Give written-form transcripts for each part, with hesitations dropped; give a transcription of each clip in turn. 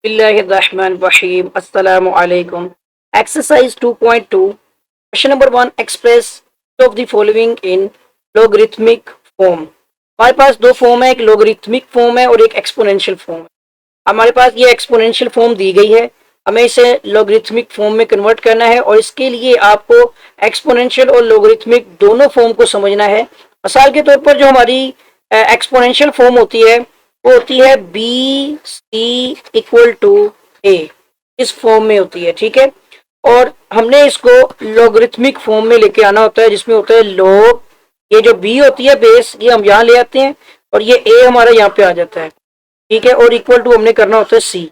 बिस्मिल्लाहिर्रहमानिर्रहीम अस्सलामु अलैकुम। Exercise 2.2 question number 1 express of the following in logarithmic form. हमारे पास दो फॉर्म है, एक लोगरिथमिक फॉर्म है और एक एक्सपोनेंशियल फॉर्म है। हमारे पास ये एक्सपोनेंशियल फॉर्म दी गई है, हमें इसे लोगरिथमिक फॉर्म में कन्वर्ट करना है और इसके लिए आपको एक्सपोनेंशियल और लोगरिथमिक दोनों फॉर्म को समझना है। मिसाल के तौर पर जो हमारी एक्सपोनेंशियल फॉर्म होती है वो होती है बी सी इक्वल टू ए, इस फॉर्म में होती है, ठीक है। और हमने इसको लोगरिथमिक फॉर्म में लेके आना होता है जिसमें होता है लॉग, ये जो बी होती है बेस ये हम यहाँ ले आते हैं और ये ए हमारा यहाँ पे आ जाता है, ठीक है। और इक्वल टू हमने करना होता है सी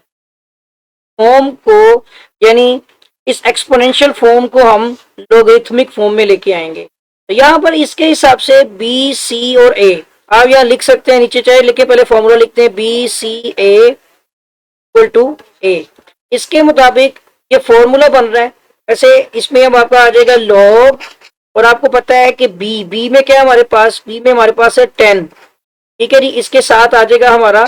फॉर्म को, यानी इस एक्सपोनेंशियल फॉर्म को हम लोगरिथमिक फॉर्म में लेके आएंगे। तो यहाँ पर इसके हिसाब से बी सी और ए आप यहाँ लिख सकते हैं, नीचे चाहे लिखे, पहले फॉर्मूला लिखते हैं B C A equal to A. इसके मुताबिक ये फॉर्मूला बन रहा है। ऐसे इसमें अब आपका आ जाएगा लॉग, और आपको पता है कि बी में क्या है हमारे पास, बी में हमारे पास है 10, ठीक है जी। इसके साथ आ जाएगा हमारा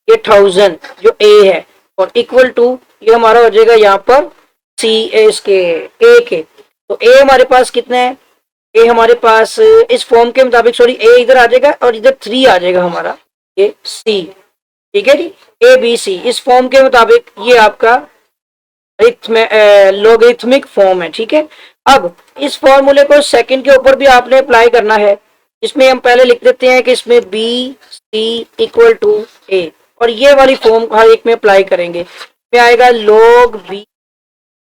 ये 1000 जो ए है, और इक्वल टू ये हमारा हो जाएगा यहाँ पर सी इसके ए के। तो ए हमारे पास कितना है, ए हमारे पास इस फॉर्म के मुताबिक, सॉरी ए इधर आ जाएगा और इधर 3 आ जाएगा हमारा ये सी, ठीक है जी। ए बी सी इस फॉर्म के मुताबिक ये आपका लोगरिथमिक फॉर्म है, ठीक है। अब इस फॉर्मूले को सेकंड के ऊपर भी आपने अप्लाई करना है। इसमें हम पहले लिख देते हैं कि इसमें बी सी इक्वल टू ए, और ये वाली फॉर्म हर एक में अप्लाई करेंगे। इसमें आएगा log B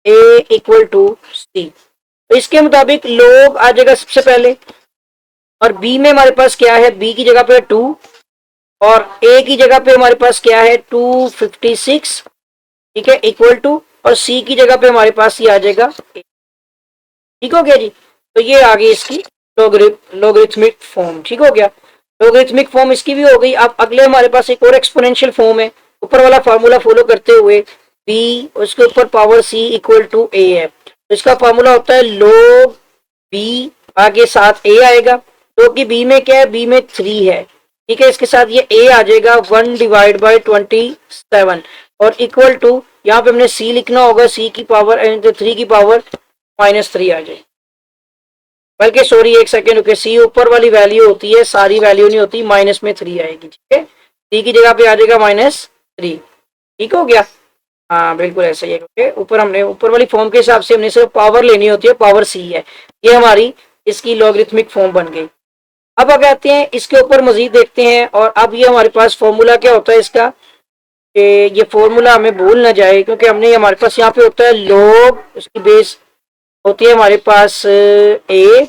A equal to C. तो इसके मुताबिक लॉग आ जाएगा सबसे पहले, और बी में हमारे पास क्या है, बी की जगह पे 2 और ए की जगह पे हमारे पास क्या है 256, ठीक है, इक्वल टू, और सी की जगह पे हमारे पास ये आ जाएगा, ठीक हो गया जी। तो ये आ गई इसकी लोगरिथमिक फॉर्म, ठीक हो गया। लोगरिथमिक फॉर्म इसकी भी हो गई। अब अगले हमारे पास एक और एक्सपोनेंशियल फॉर्म है, ऊपर वाला फार्मूला फॉलो करते हुए बी उसके ऊपर पावर सी इक्वल टू ए है। तो इसका फार्मूला होता है log बी आगे साथ ए आएगा, तो कि बी में क्या है, बी में 3 है, ठीक है। इसके साथ ये ए आ जाएगा 1 डिवाइड बाई 27, और इक्वल टू यहाँ पे हमने सी लिखना होगा, सी की पावर 3 की पावर -3 आ जाए, बल्कि सॉरी एक सेकेंड रुके, सी ऊपर वाली वैल्यू होती है, सारी वैल्यू नहीं होती, माइनस में 3 आएगी, ठीक है। सी की जगह पे आ जाएगा -3, ठीक हो गया। हाँ बिल्कुल ऐसा ही है, क्योंकि ऊपर हमने ऊपर वाली फॉर्म के हिसाब से हमने सिर्फ पावर लेनी होती है, पावर सी है। ये हमारी इसकी लॉगरिथमिक फॉर्म बन गई। अब आगे आते हैं इसके ऊपर मजीद देखते हैं, और अब ये हमारे पास फॉर्मूला क्या होता है इसका, कि ये फॉर्मूला हमें भूल ना जाए, क्योंकि हमने हमारे पास यहाँ पे होता है लॉग, उसकी बेस होती है हमारे पास ए,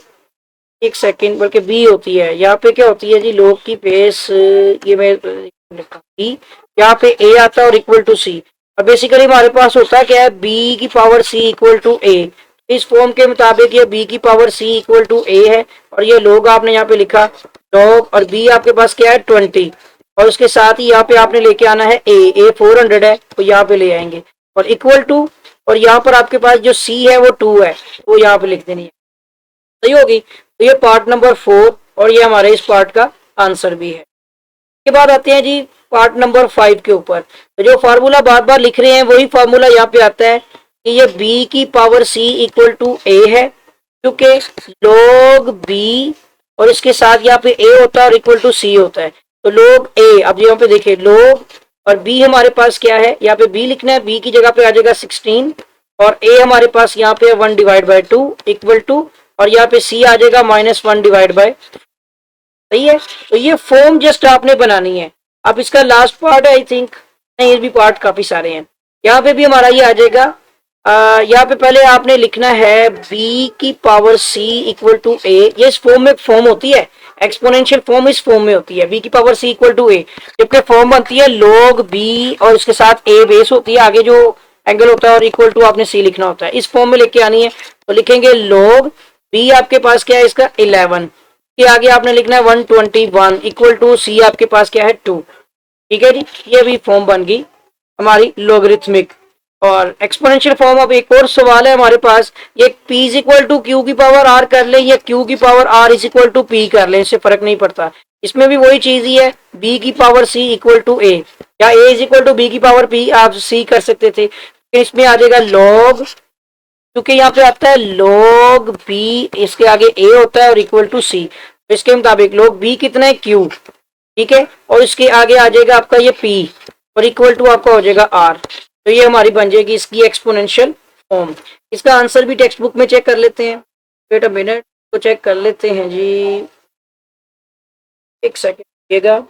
एक सेकेंड, बल्कि बी होती है। यहाँ पे क्या होती है जी, लॉग की बेस ये मैं यहाँ पे ए आता है और इक्वल टू सी। अब बेसिकली हमारे पास होता क्या है, बी की पावर सी इक्वल टू ए। इस फॉर्म के मुताबिक ये बी की पावर सी इक्वल टू ए है, और ये लॉग आपने यहाँ पे लिखा लॉग, और बी आपके पास क्या है 20, और उसके साथ ही यहाँ पे आपने लेके आना है ए 400 है, तो यहाँ पे ले आएंगे, और इक्वल टू, और यहाँ पर आपके पास जो सी है वो 2 है, वो यहाँ पे लिख देनी है, सही होगी। तो ये पार्ट नंबर 4, और ये हमारे इस पार्ट का आंसर भी है। इसके बाद आते हैं जी पार्ट नंबर 5 के ऊपर। तो जो फार्मूला बार बार लिख रहे हैं वही फार्मूला यहाँ पे आता है कि ये b की power c equal to a है, क्योंकि log b, और इसके साथ यहाँ पे a होता है और इक्वल टू c होता है। तो log a, अब यहाँ पे देखिए log, और b हमारे पास क्या है, यहाँ पे b लिखना है, b की जगह पे आ जाएगा 16, और a हमारे पास यहाँ पे 1 डिवाइड बाई 2 इक्वल टू, और यहाँ पे c आ जाएगा -1 डिवाइड बाई, सही है। तो ये फॉर्म जस्ट आपने बनानी है। अब इसका लास्ट पार्ट है आई थिंक, नहीं ये भी पार्ट काफी सारे हैं। यहाँ पे भी हमारा ये आ जाएगा, यहाँ पे पहले आपने लिखना है b की power c equal to a। ये इस फॉर्म में फॉर्म होती है, एक्सपोनेंशियल फॉर्म इस फॉर्म में होती है, b की power c equal to a, जबकि फॉर्म बनती है log b और उसके साथ a बेस होती है, आगे जो एंगल होता है, और इक्वल टू आपने c लिखना होता है, इस फॉर्म में लेके आनी है। तो लिखेंगे log b आपके पास क्या है इसका 11 के आगे आपने लिखना है 121 इक्वल टू सी आपके पास क्या है 2, ठीक है जी। ये भी फॉर्म बन गई हमारी लोगरिथमिक। और एक्सपोनेंशियल फॉर्म, अब एक और सवाल है हमारे पास, ये p is equal to q की पावर r कर लें या q की power r is equal to p कर लें, इससे फर्क नहीं पड़ता। इसमें भी वही चीज ही है, b की power c equal to a या a is equal to b की पावर p आप c कर सकते थे। तो इसमें आ जाएगा log, क्योंकि यहाँ पे आता है log b, इसके आगे a होता है और इक्वल टू c, तो इसके मुताबिक log b कितना है q, ठीक है, और इसके आगे आ जाएगा आपका ये p और इक्वल टू आपका हो जाएगा r। तो ये हमारी बन जाएगी इसकी एक्सपोनेंशियल फॉर्म। इसका आंसर भी टेक्स्ट बुक में चेक कर लेते हैं, वेट अ मिनट, तो चेक कर लेते हैं जी, एक सेकेंड,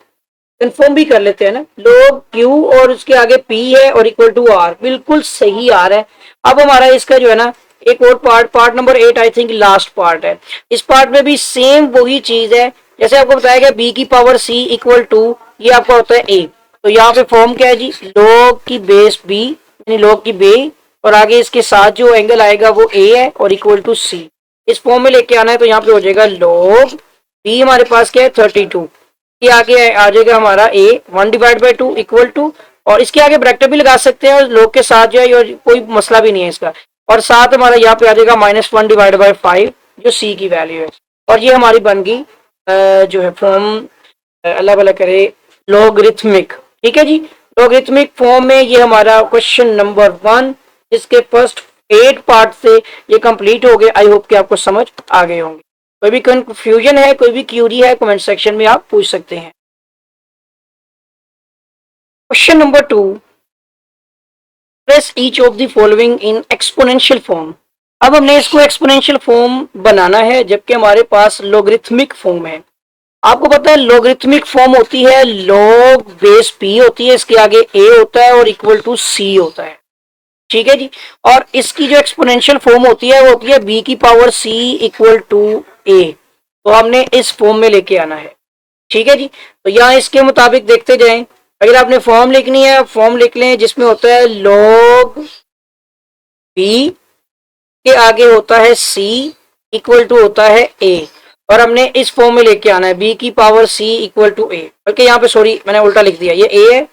कंफर्म भी कर लेते हैं ना। log q और उसके आगे p है और इक्वल टू r, बिल्कुल सही आ रहा है। अब हमारा इसका जो है ना एक और part number 8 I think last part है। इस पार्ट में भी सेम वही चीज है जैसे आपको बताया गया, b की पावर c इक्वल टू ये आपका होता है a। तो यहाँ पे फॉर्म क्या है जी, log की बेस b यानी log की b और आगे इसके साथ जो एंगल आएगा वो a है और इक्वल टू c। इस फॉर्म में लेके आना है तो यहाँ पे हो जाएगा log b हमारे पास क्या है 32, ये आगे आ जाएगा हमारा a 1/2 इक्वल टू, और इसके आगे ब्रैकेट भी लगा सकते हैं और log के साथ जो है और कोई मसला भी नहीं है इसका, और साथ हमारा यहाँ पे आ जाएगा -1/5 जो c की वैल्यू है। और ये हमारी बन गई जो है फॉर्म, अल्लाह भला करे, लॉगरिथमिक, ठीक है जी। लॉगरिथमिक फॉर्म में ये हमारा क्वेश्चन नंबर 1 जिसके फर्स्ट 8 पार्ट से ये कंप्लीट हो गए। आई होप कि आपको समझ आ गए होंगे। कोई भी कंफ्यूजन है, कोई भी क्यूरी है, कमेंट सेक्शन में आप पूछ सकते हैं। Question number 2, press each of the following in exponential form. अब हमने इसको एक्सपोनेंशियल फॉर्म बनाना है जबकि हमारे पास लॉगरिथमिक फॉर्म है। आपको पता है लॉगरिथमिक फॉर्म होती है log बेस p होती है, इसके आगे a होता है और इक्वल टू c होता है, ठीक है जी। और इसकी जो एक्सपोनेंशियल फॉर्म होती है वो होती है b की power c equal to a। तो हमने इस फॉर्म में लेके आना है, ठीक है जी। तो यहाँ इसके मुताबिक देखते जाएं, अगर आपने फॉर्म लिखनी है फॉर्म लिख लें जिसमें होता है log b के आगे होता है c इक्वल टू होता है a, और हमने इस फॉर्म में लेके आना है b की power c equal to a, बल्कि यहाँ पे सॉरी मैंने उल्टा लिख दिया, ये a है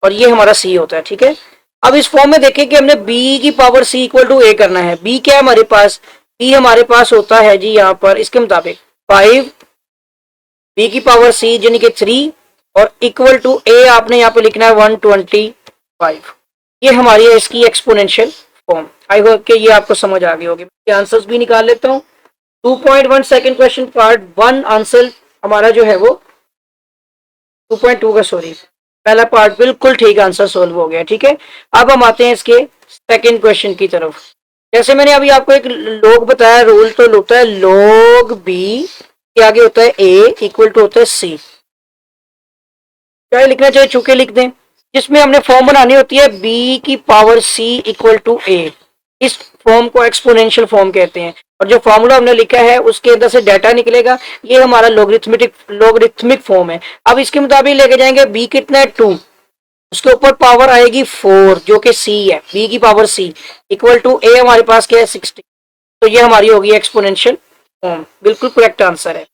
और ये हमारा c होता है, ठीक है। अब इस फॉर्म में देखें कि हमने b की power c equal to a करना है। b क्या है हमारे पास, b हमारे पास होता है जी यहाँ पर इसके मुताबिक 5, b की पावर c यानी कि 3 और इक्वल टू a आपने यहाँ पे लिखना है 125। ये हमारी है इसकी एक्सपोनेंशियल फॉर्म। आई होप कि ये आपको समझ आ गई होगी। आंसर्स भी निकाल लेता हूँ। 2.1 सेकेंड क्वेश्चन पार्ट 1 आंसर हमारा जो है वो 2.2 का सॉरी पहला पार्ट बिल्कुल ठीक आंसर सोल्व हो गया, ठीक है। अब हम आते हैं इसके सेकेंड क्वेश्चन की तरफ। जैसे मैंने अभी आपको एक log बताया रूल, तो होता है log b के आगे होता है a इक्वल टू होता है c, चाहे लिखना चाहे चुके लिख दें, जिसमें हमने फॉर्म बनानी होती है b की power c equal to a। इस फॉर्म को एक्सपोनेंशियल फॉर्म कहते हैं और जो फॉर्मूला हमने लिखा है उसके अंदर से डाटा निकलेगा, ये हमारा लॉगरिथमिक फॉर्म है। अब इसके मुताबिक लेके जाएंगे b कितना है 2, उसके ऊपर पावर आएगी 4 जो कि c है, b की power c equal to a हमारे पास क्या है 60। तो ये हमारी होगी एक्सपोनेंशियल फॉर्म, बिल्कुल करेक्ट आंसर है।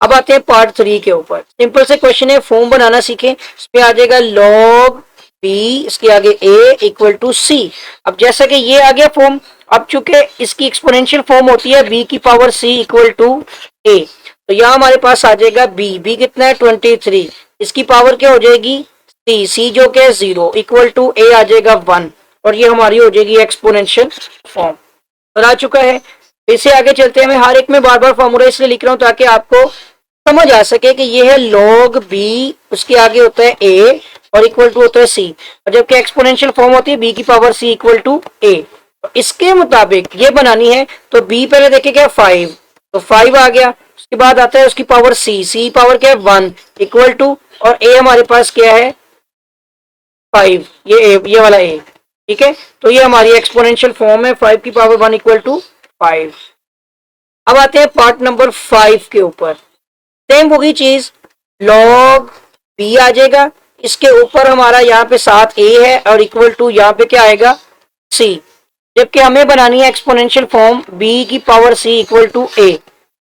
अब आते हैं पार्ट 3 के ऊपर। सिंपल से क्वेश्चन है, फॉर्म बनाना सीखें। इसमें आ जाएगा log b इसके आगे a इक्वल टू c। अब जैसा कि ये आ गया फॉर्म, अब चूंकि इसकी एक्सपोनेंशियल फॉर्म होती है b की power c equal to a, तो यहाँ हमारे पास आ जाएगा b कितना है 23, इसकी पावर क्या हो जाएगी c जो कि 0 इक्वल टू a आ जाएगा 1, और ये हमारी हो जाएगी एक्सपोनेंशियल फॉर्म। और आ चुका है। फिर से आगे चलते हैं। मैं हर एक में बार बार फॉर्मूला इसलिए लिख रहा हूँ ताकि आपको समझ आ सके कि ये है log b, उसके आगे होता है a और इक्वल टू होता है c, और जबकि एक्सपोनेंशियल फॉर्म होती है b की power c equal to a। तो इसके मुताबिक ये बनानी है तो b पहले देखे क्या 5, तो 5 आ गया, उसके बाद आता है उसकी पावर c पावर क्या है 1 इक्वल टू, और a हमारे पास क्या है 5, ये वाला a, ठीक है। तो ये हमारी एक्सपोनेंशियल फॉर्म है 5 की पावर 1 इक्वल टू 5। अब आते हैं पार्ट नंबर 5 के ऊपर। सेम वही चीज log b आ जाएगा, इसके ऊपर हमारा यहाँ पे साथ a है और इक्वल टू यहाँ पे क्या आएगा c, जबकि हमें बनानी है एक्सपोनेंशियल फॉर्म b की power c equal to a।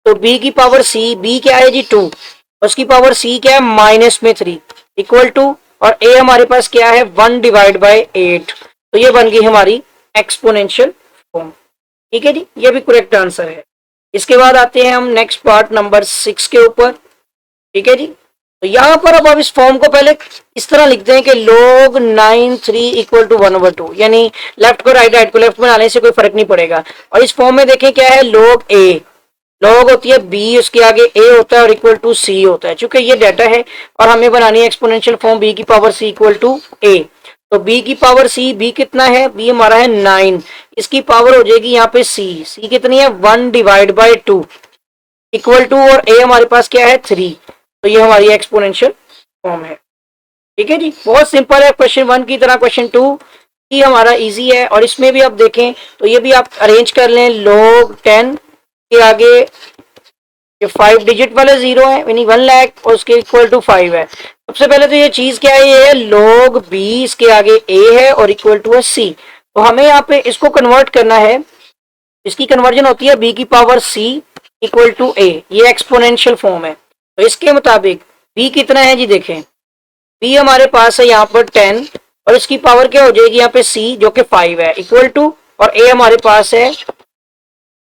तो b की पावर c, b क्या है जी 2, उसकी पावर c क्या है -3 इक्वल टू, और a हमारे पास क्या है 1/8। तो ये बन गई हमारी एक्सपोनेंशियल फॉर्म। ठीक है जी, ये भी करेक्ट आंसर है। इसके बाद आते हैं हम नेक्स्ट पार्ट नंबर 6 के ऊपर। ठीक है जी, तो यहां पर अब आप इस फॉर्म को पहले इस तरह लिखते हैं कि log 9 3 इक्वल टू 1/2, यानी लेफ्ट को राइट को लेफ्ट बनाने से कोई फर्क नहीं पड़ेगा। और इस फॉर्म में देखें क्या है, log a, log होती है b, उसके आगे a होता है और इक्वल टू c होता है। चूंकि ये डाटा है और हमें बनानी है एक्सपोनेंशियल फॉर्म b की power c equal to a, तो b की पावर c, b कितना है, b हमारा है 9, इसकी पावर हो जाएगी यहाँ पे c कितनी है 1/2 इक्वल टू, और a हमारे पास क्या है 3, तो ये हमारी एक्सपोनेंशियल फॉर्म है। ठीक है जी, बहुत सिंपल है, क्वेश्चन 1 की तरह क्वेश्चन 2 ही हमारा इजी है। और इसमें भी आप देखें तो ये भी आप अरेंज कर लें, log 10 के आगे जो 5 डिजिट वाले 0 है यानी 1 लाख और उसके इक्वल टू 5 है। सबसे पहले तो ये चीज क्या है, ये है log b, इसके आगे a है और इक्वल टू है c। तो हमें यहाँ पे इसको कन्वर्ट करना है, इसकी कन्वर्जन होती है b की power c equal to a, ये एक्सपोनेंशियल फॉर्म है। तो इसके मुताबिक b कितना है जी, देखें b हमारे पास है यहाँ पर 10 और इसकी पावर क्या हो जाएगी यहाँ पे c जो कि 5 है इक्वल टू, और a हमारे पास है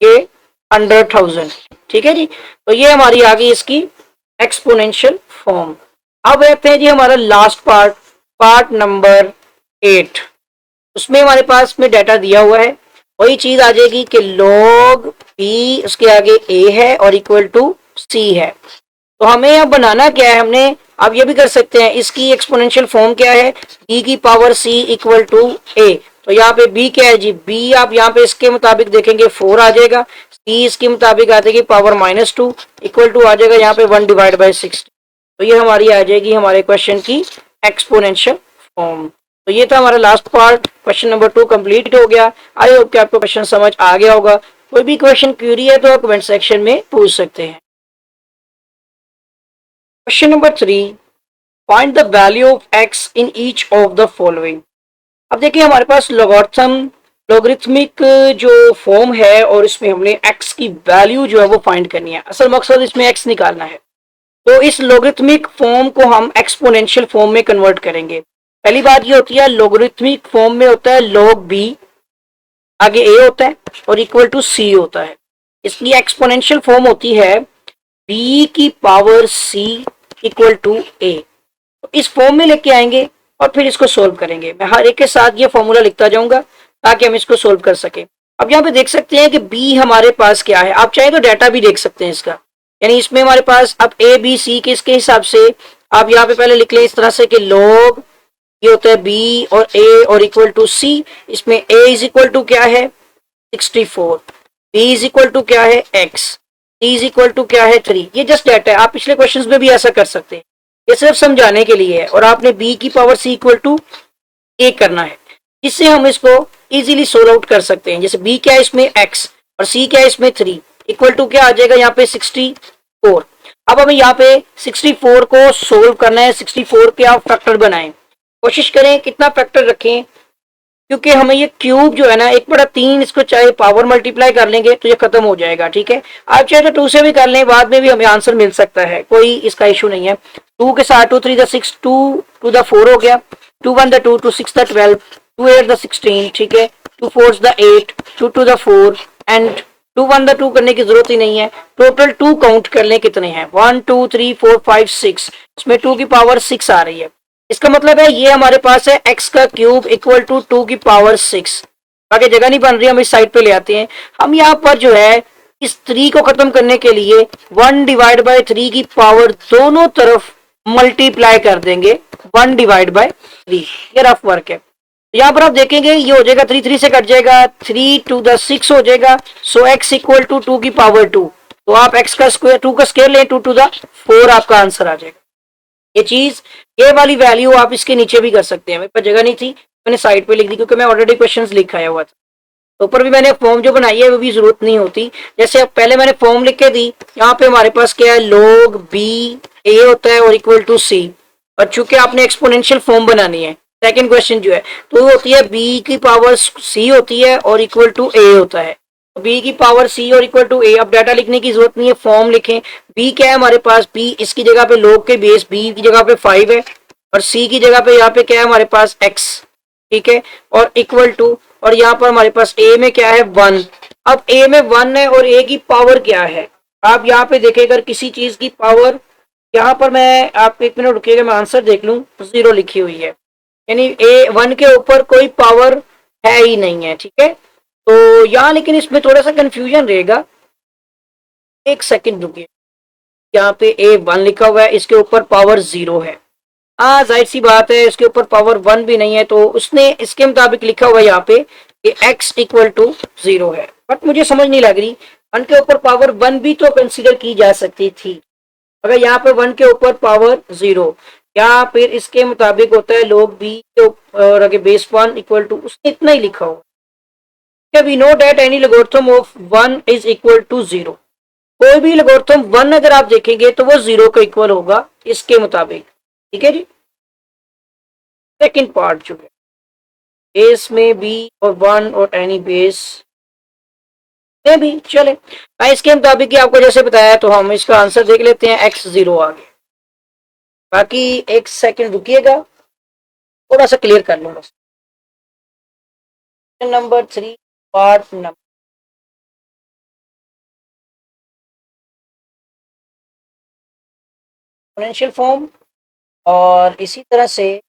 ये 100,000। ठीक है जी, तो ये हमारी आ गई इसकी एक्सपोनेंशियल फॉर्म। अब देखते हैं जी हमारा लास्ट पार्ट, पार्ट नंबर 8। उसमें हमारे पास में डाटा दिया हुआ है, वही चीज आ जाएगी कि log b उसके आगे a है और इक्वल टू c है। तो हमें यहाँ बनाना क्या है, हमने आप ये भी कर सकते हैं, इसकी एक्सपोनेंशियल फॉर्म क्या है, b की power c equal to a। तो यहाँ पे b क्या है जी, b आप यहाँ पे इसके मुताबिक देखेंगे 4 आ जाएगा, c इसके मुताबिक आ जाएगी पावर -2 इक्वल टू आ जाएगा यहाँ पे 1/60। तो ये हमारी आ जाएगी हमारे क्वेश्चन की एक्सपोनेंशियल फॉर्म। तो ये था हमारा last part, question number 2 complete हो गया। आई होप कि आपको क्वेश्चन समझ आ गया होगा। कोई भी क्वेश्चन क्यूरी है तो आप कमेंट सेक्शन में पूछ सकते हैं। Question number 3, find the value of x in each of the following. अब देखिए हमारे पास लोगरिथमिक जो फॉर्म है और इसमें हमने x की वैल्यू जो है वो फाइंड करनी है। असल मकसद इसमें x निकालना है, तो इस लोगरिथमिक फॉर्म को हम एक्सपोनेंशियल फॉर्म में कन्वर्ट करेंगे। पहली बात ये होती है, लोगरिथमिक फॉर्म में होता है log b, आगे a होता है और इक्वल टू c होता है। इसकी एक्सपोनेंशियल फॉर्म होती है b की power c equal to a। तो इस फॉर्म में लेके आएंगे और फिर इसको सोल्व करेंगे। मैं हर एक के साथ ये फॉर्मूला लिखता जाऊंगा ताकि हम इसको सोल्व कर सके। अब यहाँ पे देख सकते हैं कि b हमारे पास क्या है, आप चाहे तो डाटा भी देख सकते हैं इसका, यानी इसमें हमारे पास अब a b c के इसके हिसाब से आप यहाँ पे पहले लिख लें इस तरह से कि log ये होता है b और a और इक्वल टू c। इसमें a इज इक्वल टू क्या है 64, b इज इक्वल टू क्या है x, c is equal to क्या है 3। ये जस्ट डाटा है, आप पिछले क्वेश्चंस में भी ऐसा कर सकते हैं, ये सिर्फ समझाने के लिए है। और आपने b की power c equal to a करना है, इससे हम इसको इजीली सोल्व आउट कर सकते हैं। जैसे b क्या है इसमें x और c क्या है इसमें 3 इक्वल टू क्या आ जाएगा यहाँ पे 64। अब हमें यहाँ पे 64 को सोल्व करना है, 64 के आप फैक्टर बनाएं, कोशिश करें कितना फैक्टर रखें, क्योंकि हमें ये क्यूब जो है ना 1/3 इसको चाहे पावर मल्टीप्लाई कर लेंगे तो ये खत्म हो जाएगा। ठीक है, आप चाहे तो 2 से भी कर लें, बाद में भी हमें आंसर मिल सकता है, कोई इसका इशू नहीं है। 2 के साथ 2 3 6, 2 2 4 हो गया, 2 1 2, 2 6 12, 2 8 16। ठीक है, 2 4 8, 2 2 4 एंड 2 1 2 करने की जरूरत ही नहीं है। टोटल 2 काउंट कर लें कितने हैं, 1 2 3 4 5 6, इसमें 2 की पावर 6 आ रही है। इसका मतलब है ये हमारे पास है x का क्यूब इक्वल टू 2 की पावर 6। आगे जगह नहीं बन रही, हम इस साइड पे ले आते हैं। हम यहाँ पर जो है इस 3 को खत्म करने के लिए 1/3 की पावर दोनों तरफ मल्टीप्लाई कर देंगे 1/3। ये रफ वर्क है। तो यहाँ पर आप देखेंगे ये हो जाएगा 3 3 से कट जाएगा, 3 to the 6 हो जाएगा। सो x इक्वल टू 2 की पावर 2, तो आप x का स्क्वायर 2 का स्क्वायर लें, 2 to the 4 आपका आंसर आ जाएगा। ये चीज ये वाली वैल्यू आप इसके नीचे भी कर सकते हैं, मेरे पास जगह नहीं थी मैंने साइड पे लिख दी क्योंकि मैं ऑलरेडी क्वेश्चंस लिखाया हुआ था। तो ऊपर भी मैंने फॉर्म जो बनाई है वो भी जरूरत नहीं होती, जैसे अब पहले मैंने फॉर्म लिख के दी। यहाँ पे हमारे पास क्या है, log b a होता है और इक्वल टू c, और चूंकि आपने एक्सपोनेंशियल फॉर्म बनानी है सेकंड क्वेश्चन जो है तो वो होती है b की पावर c होती है और इक्वल टू a होता है। b की पावर c और इक्वल टू a, अब डाटा लिखने की जरूरत नहीं है, फॉर्म लिखें। b क्या है हमारे पास, b इसकी जगह पे log के बेस b की जगह पे 5 है और c की जगह पे यहाँ पे क्या है हमारे पास x। ठीक है, और इक्वल टू और यहाँ पर हमारे पास ए में क्या है 1। अब ए में 1 है और ए की पावर क्या है, आप यहाँ पे देखिए अगर किसी चीज की पावर, यहाँ पर मैं आप 1 मिनट रुकिएगा मैं आंसर देख लूं, 0 लिखी हुई है, यानी ए 1 के ऊपर कोई पावर है ही नहीं है, ठीक है। तो यहाँ लेकिन इसमें थोड़ा सा कंफ्यूजन रहेगा, 1 सेकंड रुकिए, यहाँ पे A1 लिखा हुआ है, इसके ऊपर पावर 0 है। हाँ जाहिर सी बात है इसके ऊपर पावर 1 भी नहीं है, तो उसने इसके मुताबिक लिखा हुआ है यहाँ पे कि x इक्वल टू 0 है। बट मुझे समझ नहीं लग रही, 1 के ऊपर पावर 1 भी तो कंसीडर की जा सकती थी। अगर यहाँ पे 1 के ऊपर पावर 0, या फिर इसके मुताबिक होता है log b के ऊपर आगे बेस 1 इक्वल टू, उसने इतना ही लिखा हुआ। We know that any logarithm of 1 is equal to 0। कोई भी लोगरिथम 1 अगर आप देखेंगे तो वो 0 के इक्वल होगा इसके मुताबिक, ठीक है जी। सेकंड पार्ट जो है बेस में बी और 1 और एनी बेस में भी चले, मैं इसके मुताबिक ही आपको जैसे बताया, तो हम इसका आंसर देख लेते हैं, x0 आ गया। बाकी 1 सेकंड रुकिएगा, थोड़ा सा क्लियर कर लूंगा। Number 3 part number exponential form, और इसी तरह से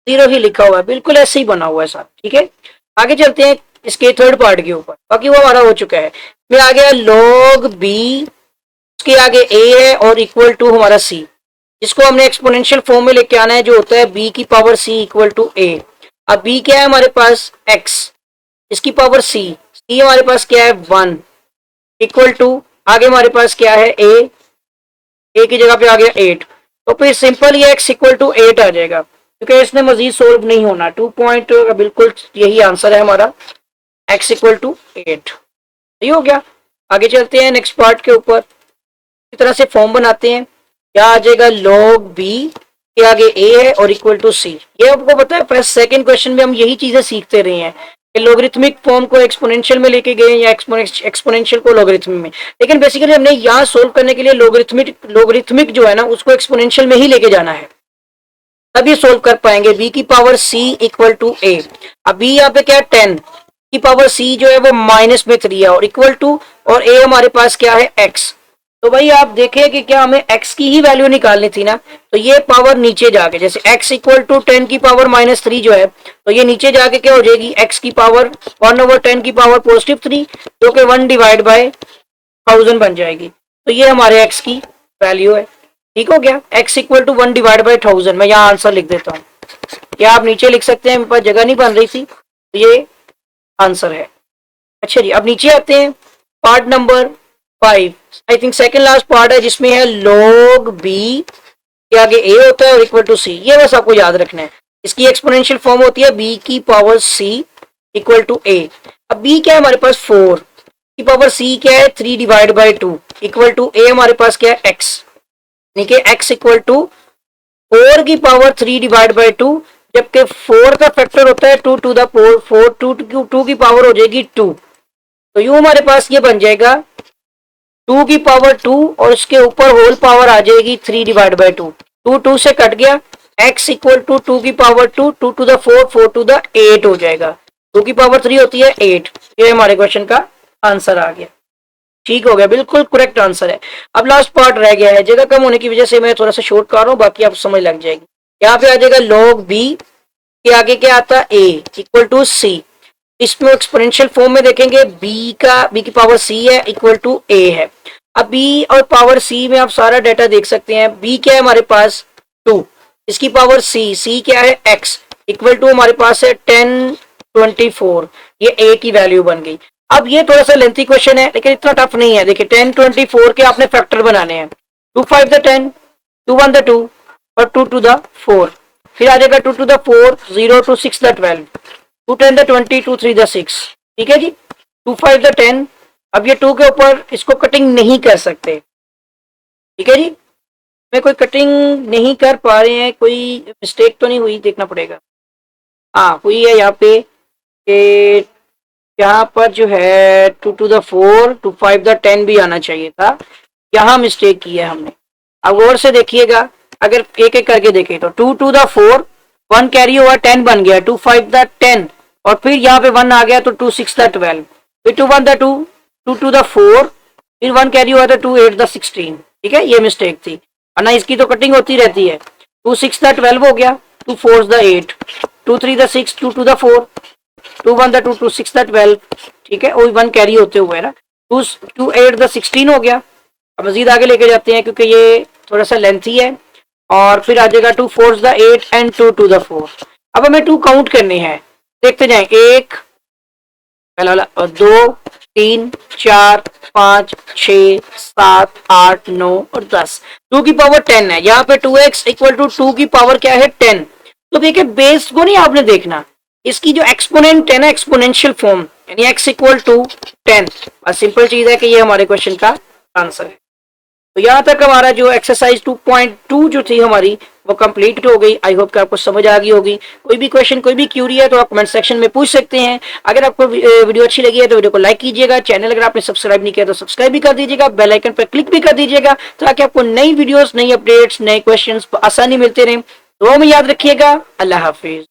0 ही लिखा हुआ है, बिल्कुल ऐसे ही बना हुआ है साहब, ठीक है। आगे चलते हैं इसके थर्ड पार्ट के ऊपर, बाकी वो हमारा हो चुका है। फिर आ गया log b, उसके आगे a है और इक्वल टू हमारा c, जिसको हमने एक्सपोनेंशियल फॉर्म में लेके आना है, जो होता है b की power c equal to a। अब b क्या है हमारे पास x, इसकी पावर c हमारे पास क्या है 1 इक्वल टू, आगे हमारे पास क्या है a की जगह पे आ गया 8, तो फिर सिंपल ये x इक्वल टू 8 आ जाएगा, क्योंकि इसने मजीद सोल्व नहीं होना। 2 पॉइंट बिल्कुल यही आंसर है हमारा, x इक्वल टू 8, सही हो गया। आगे चलते हैं नेक्स्ट पार्ट के ऊपर, इस तरह से फॉर्म बनाते हैं। क्या आ जाएगा log b के आगे a है और इक्वल टू c। ये आपको पता है फर्स्ट सेकंड क्वेश्चन में हम यही चीजें सीखते रहे हैं कि लोगरिथमिक फॉर्म को एक्सपोनेंशियल में लेके गए या एक्सपोनेंशियल को लोगरिथम में, लेकिन बेसिकली हमने यहाँ सोल्व करने के लिए लोगरिथमिक जो है ना उसको एक्सपोनेंशियल में ही लेके जाना है, तभी सोल्व कर पाएंगे। b की power c equal to a। अब b यहाँ पे क्या है 10 की पावर c जो है वो माइनस में 3 है और इक्वल टू, और a हमारे पास क्या है x। तो भाई आप देखें कि क्या हमें x की ही वैल्यू निकालनी थी ना, तो ये पावर नीचे जाके जैसे x इक्वल टू 10 की पावर माइनस 3 जो है, तो ये नीचे जाके क्या हो जाएगी x की पावर 1/10 की पावर पॉजिटिव 3, जो कि 1 डिवाइड बाय 1000 बन जाएगी। तो ये हमारे x की वैल्यू है, ठीक हो गया। x equal to 1 divide by 1000, मैं यहाँ आंसर लिख देता हूँ, या आप नीचे लिख सकते हैं, मेरे पास जगह नहीं बन रही थी, तो ये आंसर है। अच्छा जी, अब नीचे आते हैं part number 5, I think second last part है, जिसमें है log b के आगे a होता है और इक्वल टू c। ये बस आपको याद रखना है, इसकी एक्सपोनेंशियल फॉर्म होती है b की power c equal to a। अब b क्या है हमारे पास 4 की पावर c क्या है 3 divide by 2 equal to a हमारे पास क्या है x, यानी कि x इक्वल टू 4 की पावर 3 डिवाइड बाय 2, जबकि 4 का फैक्टर होता है 2 टू द पावर 4, 2 की पावर हो जाएगी 2, तो यूं हमारे पास ये बन जाएगा 2 की पावर 2 और इसके ऊपर होल पावर आ जाएगी 3 डिवाइड बाय 2, 2 से कट गया, x इक्वल टू 2 की power 2, 2 to the 4, 4 to the 8 हो जाएगा, 2 की पावर 3 होती है 8। ये हमारे क्वेश्चन का आंसर आ गया, ठीक हो गया, बिल्कुल करेक्ट आंसर है। अब लास्ट पार्ट रह गया है, जगह कम होने की वजह से मैं थोड़ा सा शॉर्ट कर रहा हूँ, बाकी आप समझ लग जाएगी। यहाँ पे आ जाएगा log b के आगे क्या आता है a इक्वल टू c। इसमें एक्सपोनेंशियल फॉर्म में देखेंगे b की पावर c है इक्वल टू a है। अब b और पावर c में आप सारा डाटा देख सकते हैं। b क्या है हमारे पास 2, इसकी पावर c क्या है x इक्वल टू हमारे पास है 10 24, ये a की वैल्यू बन गई। अब ये थोड़ा सा लेंथी क्वेश्चन है लेकिन इतना टफ नहीं है। देखिए 10 24 के आपने फैक्टर बनाने हैं, 2 5 द 10, 2 1 द 2 और 2 2 द 4, फिर आ जाएगा 2 2 द 4, 0 2 6 द 12, 2 10 द 20, 2 3 द 6, ठीक है जी, 2 5 द 10। अब ये 2 के ऊपर इसको कटिंग नहीं कर सकते, ठीक है जी, मैं कोई कटिंग नहीं कर पा रहे हैं, कोई मिस्टेक तो नहीं हुई, देखना पड़ेगा। हाँ हुई है यहाँ पे, यहाँ पर जो है 2 टू द 4, 2 5 द 10 भी आना चाहिए था, यहाँ मिस्टेक की है हमने। अब गौर से देखिएगा, अगर एक एक करके देखें तो 2 टू द 4, 1 कैरी हुआ 10 बन गया, 2 5 द 10 और फिर यहाँ पे 1 आ गया तो 2 6 द 12, फिर 2 1 द 2, 2 2 द 4, फिर 1 कैरी हुआ था 2 8 द 16। ठीक है, ये मिस्टेक थी, और ना इसकी तो कटिंग होती रहती है। 2 6 द 12 हो गया, 2 4 the 8, 2 3 the 6, 2 2 the 4, 2 1 the 2, 2 6 the 12। ठीक है, वही 1 कैरी होते हुए ना 2 2 8 द 16 हो गया। अब मजीद आगे लेके जाते हैं क्योंकि ये थोड़ा सा लेंथी है, और फिर आ जाएगा 2 4 द 8 एंड 2 2 द 4। अब हमें 2 काउंट करने हैं, देखते जाएं, 1 पहला वाला, और 2 3 4 5 6 7 8 9 और 10। 2 की पावर 10 है, यहाँ पे 2x इक्वल टू 2 की पावर क्या है 10। तो देखिए बेस को नहीं आपने देखना, इसकी जो एक्सपोनेंट है ना, एक्सपोनेंशियल फॉर्म, यानी x इक्वल टू 10। बस सिंपल चीज है कि ये हमारे क्वेश्चन का आंसर है। तो यहाँ तक हमारा जो एक्सरसाइज 2.2 जो थी हमारी वो कंप्लीट हो गई। आई होप कि आपको समझ आ गई होगी। कोई भी क्वेश्चन, कोई भी क्यूरी है तो आप कमेंट सेक्शन में पूछ सकते हैं। अगर आपको वीडियो अच्छी लगी है तो वीडियो को लाइक कीजिएगा, चैनल अगर आपने सब्सक्राइब नहीं किया तो सब्सक्राइब भी कर दीजिएगा, बेल आइकन पर क्लिक भी कर दीजिएगा, ताकि आपको नई वीडियोस, नई अपडेट्स, नए क्वेश्चन आसानी मिलते रहे। तो में याद रखिएगा। अल्लाह हाफिज।